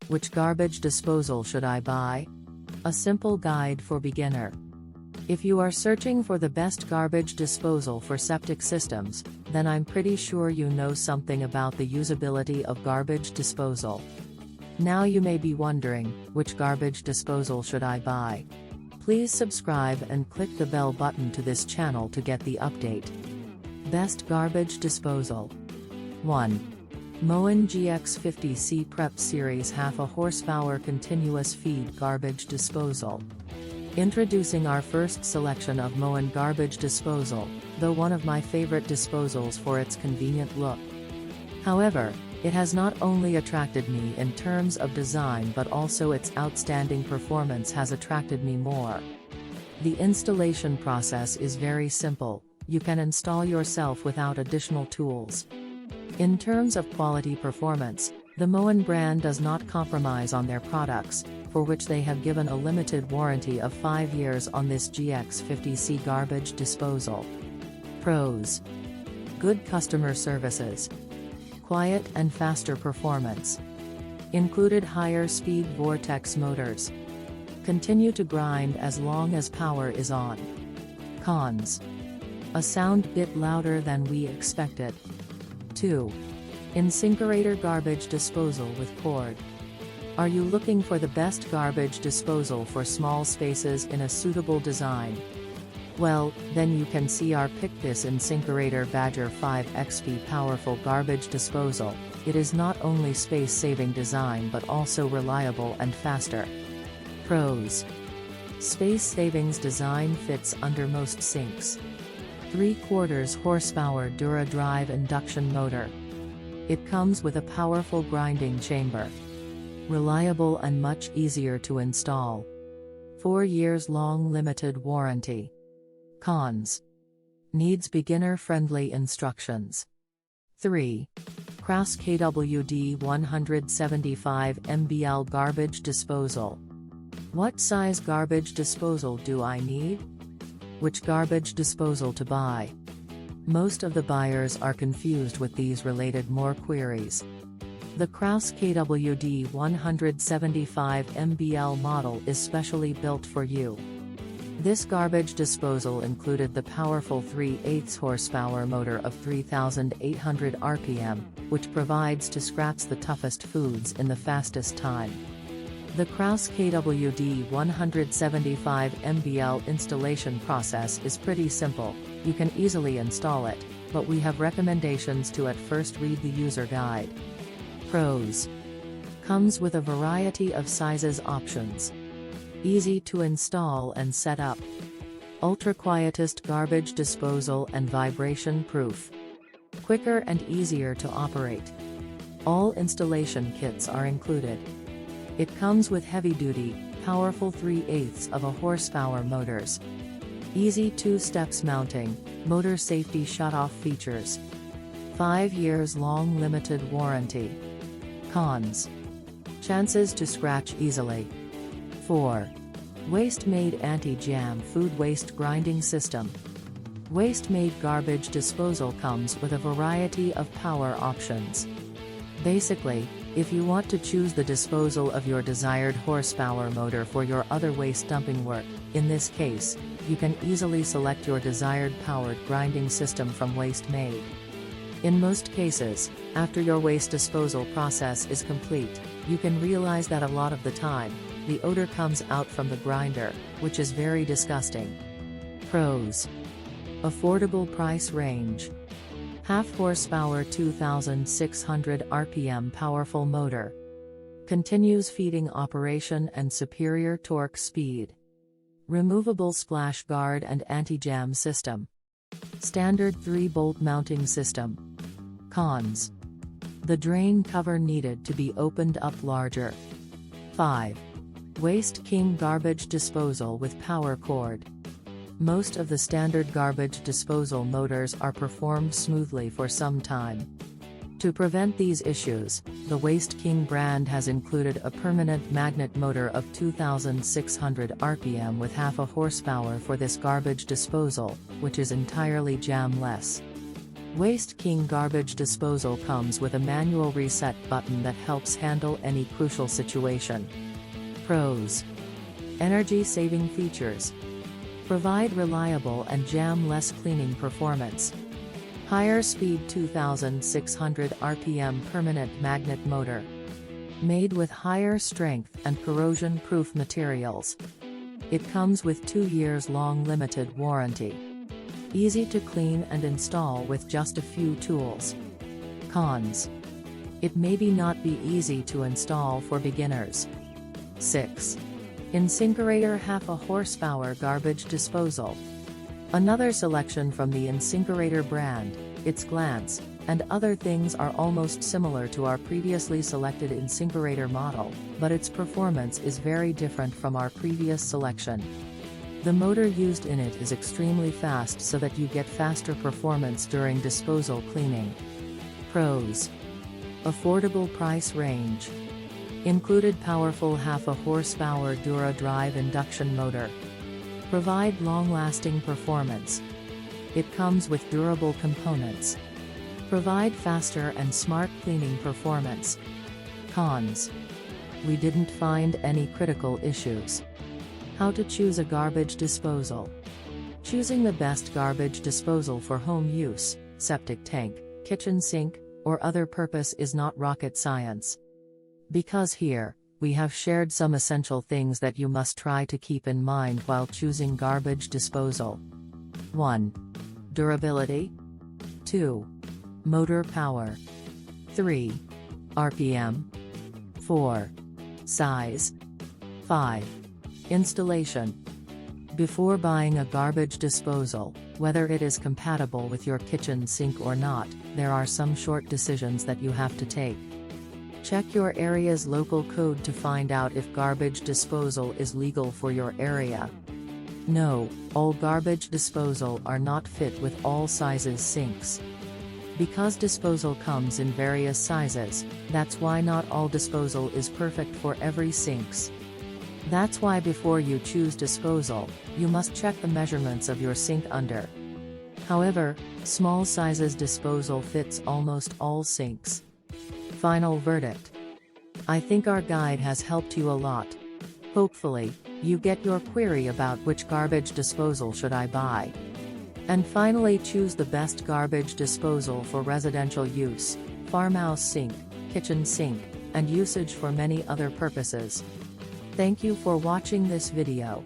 Which garbage disposal should I buy? A simple guide for beginner. If you are searching for the best garbage disposal for septic systems, then I'm pretty sure you know something about the usability of garbage disposal. Now you may be wondering, which garbage disposal should I buy? Please subscribe and click the bell button to this channel to get the update. Best garbage disposal. 1. Moen GX50C Prep Series 1/2 horsepower continuous feed garbage disposal. Introducing our first selection of Moen garbage disposal, though one of my favorite disposals for its convenient look. However, it has not only attracted me in terms of design but also its outstanding performance has attracted me more. The installation process is very simple, you can install yourself without additional tools. In terms of quality performance, the Moen brand does not compromise on their products, for which they have given a limited warranty of 5 years on this GX50C garbage disposal. Pros. Good customer services. Quiet and faster performance. Included higher speed vortex motors. Continue to grind as long as power is on. Cons. A sound bit louder than we expected. 2. InSinkErator garbage disposal with cord. Are you looking for the best garbage disposal for small spaces in a suitable design? Well, then you can see our pick. This InSinkErator Badger 5XP powerful garbage disposal. It is not only space-saving design but also reliable and faster. Pros. Space savings design fits under most sinks. 3/4 horsepower Dura Drive induction motor. It comes with a powerful grinding chamber. Reliable and much easier to install. 4 years long limited warranty. Cons. Needs beginner-friendly instructions. 3. Kraus KWD175-MBL garbage disposal. What size garbage disposal do I need? Which garbage disposal to buy? Most of the buyers are confused with these related more queries. The Kraus KWD175-MBL model is specially built for you. This garbage disposal included the powerful 3/8 horsepower motor of 3,800 RPM, which provides to scraps the toughest foods in the fastest time. The Kraus KWD175-MBL installation process is pretty simple, you can easily install it, but we have recommendations to at first read the user guide. Pros. Comes with a variety of sizes options. Easy to install and set up. Ultra quietest garbage disposal and vibration proof. Quicker and easier to operate. All installation kits are included. It comes with heavy-duty, powerful 3/8 of a horsepower motors. Easy 2-steps mounting, motor safety shut-off features. 5 years long limited warranty. Cons. Chances to scratch easily. 4. Waste-Made Anti-Jam Food Waste Grinding System. Waste-Made garbage disposal comes with a variety of power options. Basically, if you want to choose the disposal of your desired horsepower motor for your other waste dumping work, in this case, you can easily select your desired powered grinding system from Waste-Made. In most cases, after your waste disposal process is complete, you can realize that a lot of the time, the odor comes out from the grinder, which is very disgusting. Pros. Affordable price range. 1/2 horsepower 2,600 RPM powerful motor. Continues feeding operation and superior torque speed. Removable splash guard and anti-jam system. Standard 3-bolt mounting system. Cons. The drain cover needed to be opened up larger. 5. Waste King garbage disposal with power cord. Most of the standard garbage disposal motors are performed smoothly for some time. To prevent these issues, the Waste King brand has included a permanent magnet motor of 2,600 RPM with 1/2 horsepower for this garbage disposal, which is entirely jam-less. Waste King garbage disposal comes with a manual reset button that helps handle any crucial situation. Pros: energy-saving features. Provide reliable and jam-less cleaning performance. Higher speed 2600 RPM permanent magnet motor. Made with higher strength and corrosion-proof materials. It comes with 2 years long limited warranty. Easy to clean and install with just a few tools. Cons: it maybe not be easy to install for beginners. 6. InSinkErator 1/2 horsepower garbage disposal. Another selection from the InSinkErator brand. Its glance and other things are almost similar to our previously selected InSinkErator model, but its performance is very different from our previous selection. The motor used in it is extremely fast so that you get faster performance during disposal cleaning. Pros: affordable price range. Included powerful 1/2 horsepower Dura Drive induction motor. Provide long-lasting performance. It comes with durable components. Provide faster and smart cleaning performance. Cons: we didn't find any critical issues. How to choose a garbage disposal. Choosing the best garbage disposal for home use, septic tank, kitchen sink, or other purpose is not rocket science. Because here, we have shared some essential things that you must try to keep in mind while choosing garbage disposal. 1. Durability. 2. Motor power. 3. RPM. 4. Size. 5. Installation. Before buying a garbage disposal, whether it is compatible with your kitchen sink or not, there are some short decisions that you have to take. Check your area's local code to find out if garbage disposal is legal for your area. No, all garbage disposal are not fit with all sizes sinks. Because disposal comes in various sizes, that's why not all disposal is perfect for every sinks. That's why before you choose disposal, you must check the measurements of your sink under. However, small sizes disposal fits almost all sinks. Final verdict. I think our guide has helped you a lot. Hopefully, you get your query about which garbage disposal should I buy. And finally choose the best garbage disposal for residential use, farmhouse sink, kitchen sink, and usage for many other purposes. Thank you for watching this video.